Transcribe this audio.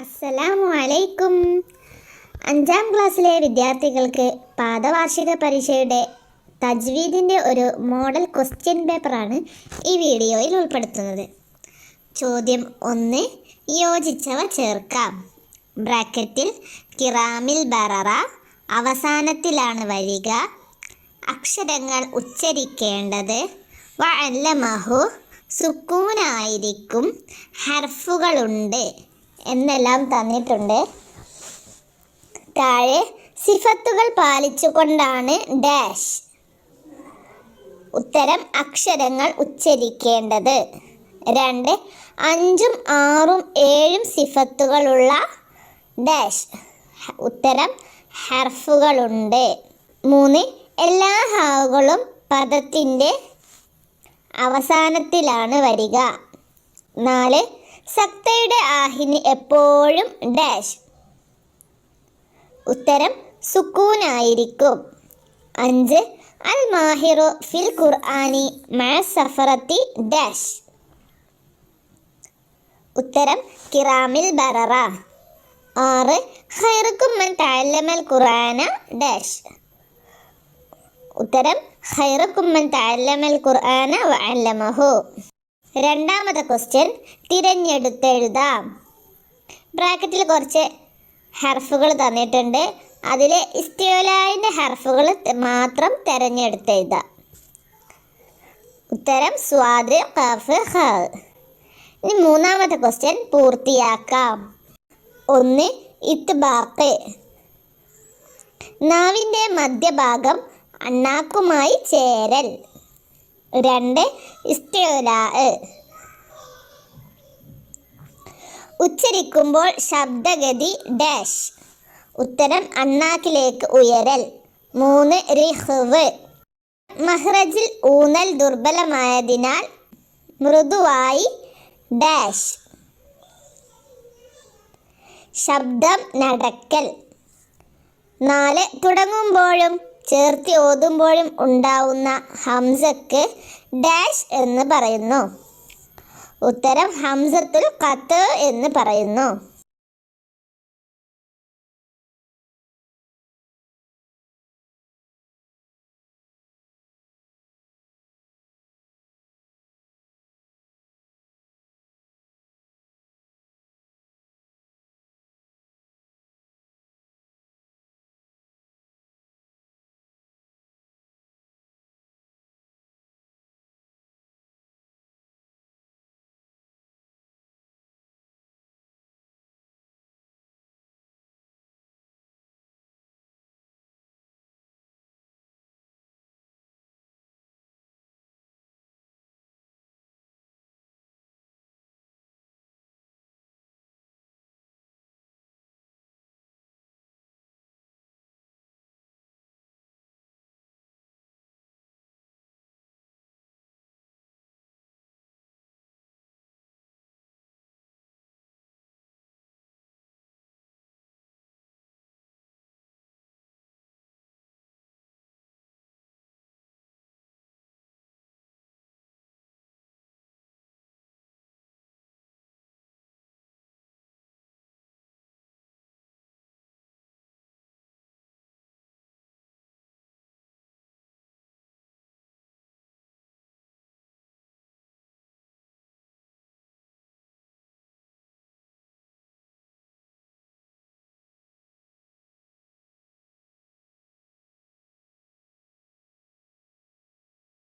അസ്സലാമു അലൈക്കും. 5ാം ക്ലാസ്സിലെ വിദ്യാർത്ഥികൾക്ക് പാദവാർഷിക പരീക്ഷയുടെ തജ്വീദിൻ്റെ ഒരു മോഡൽ ക്വസ്റ്റ്യൻ പേപ്പറാണ് ഈ വീഡിയോയിൽ ഉൾപ്പെടുത്തുന്നത്. ചോദ്യം 1, യോജിച്ചവ ചേർക്കാം. ബ്രാക്കറ്റിൽ കിറാമിൽ ബററ അവസാനത്തിലാണ് വരിക. അക്ഷരങ്ങൾ ഉച്ചരിക്കേണ്ടത് വഅല്ലമഹു സുക്കൂനായിരിക്കും. ഹർഫുകളുണ്ട് എന്നെല്ലാം തന്നിട്ടുണ്ട്. താഴെ സിഫത്തുകൾ പാലിച്ചുകൊണ്ടാണ് ഡാഷ്. ഉത്തരം അക്ഷരങ്ങൾ ഉച്ചരിക്കേണ്ടത്. 2, 5, 6, 7 സിഫത്തുകളുള്ള ഡാഷ്. ഉത്തരം ഹർഫുകളുണ്ട്. 3, എല്ലാ ഹാവുകളും പദത്തിൻ്റെ അവസാനത്തിലാണ് വരിക. 4, സക്തയുടെ ആഹിന് എപ്പോഴും ഡാഷ്. ഉത്തരം സുക്കൂനായിരിക്കും. 5, അൽ മാഹിറു ഫിൽ ഖുർആനി മഅ സഫറത്തി ഡാഷ്. ഉത്തരം കിറാമിൽ ബററ. 6, ഖൈറുക്കും മൻ തഅല്ലമൽ ഖുർആന ഡാഷ്. ഉത്തരം ഖൈറുക്കും മൻ തഅല്ലമൽ ഖുർആന വഅല്ലമഹു. 2ാമത്തെ ക്വസ്റ്റ്യൻ തിരഞ്ഞെടുത്തെഴുതാം. ബ്രാക്കറ്റിൽ കുറച്ച് ഹർഫുകൾ തന്നിട്ടുണ്ട്. അതിൽ ഇസ്തിഅലാഇൻ്റെ ഹർഫുകൾ മാത്രം തിരഞ്ഞെടുത്തെഴുതാം. ഉത്തരം സ്വാദ്, ഖാഫ്, ഖാ. ഇനി 3ാമത്തെ ക്വസ്റ്റ്യൻ പൂർത്തിയാക്കാം. 1, ഇത്ബാഖ്. നാവിൻ്റെ മധ്യഭാഗം അണ്ണാക്കുമായി ചേരൽ. 2, ഇസ്തിഅലാ. ഉച്ചരിക്കുമ്പോൾ ശബ്ദഗതി ഡാഷ്. ഉത്തരം അണ്ണാക്കിലേക്ക് ഉയരൽ. 3, റിഹ്വ്. മഹ്റജിൽ ഊന്നൽ ദുർബലമായതിനാൽ മൃദുവായി ഡാഷ്. ശബ്ദം നടക്കൽ. 4, തുടങ്ങുമ്പോഴും ചേർത്തി ഓതുമ്പോഴും ഉണ്ടാവുന്ന ഹംസക്ക് ഡാഷ് എന്ന് പറയുന്നു. ഉത്തരം ഹംസത്തുൽ ഖത്ത് എന്ന് പറയുന്നു.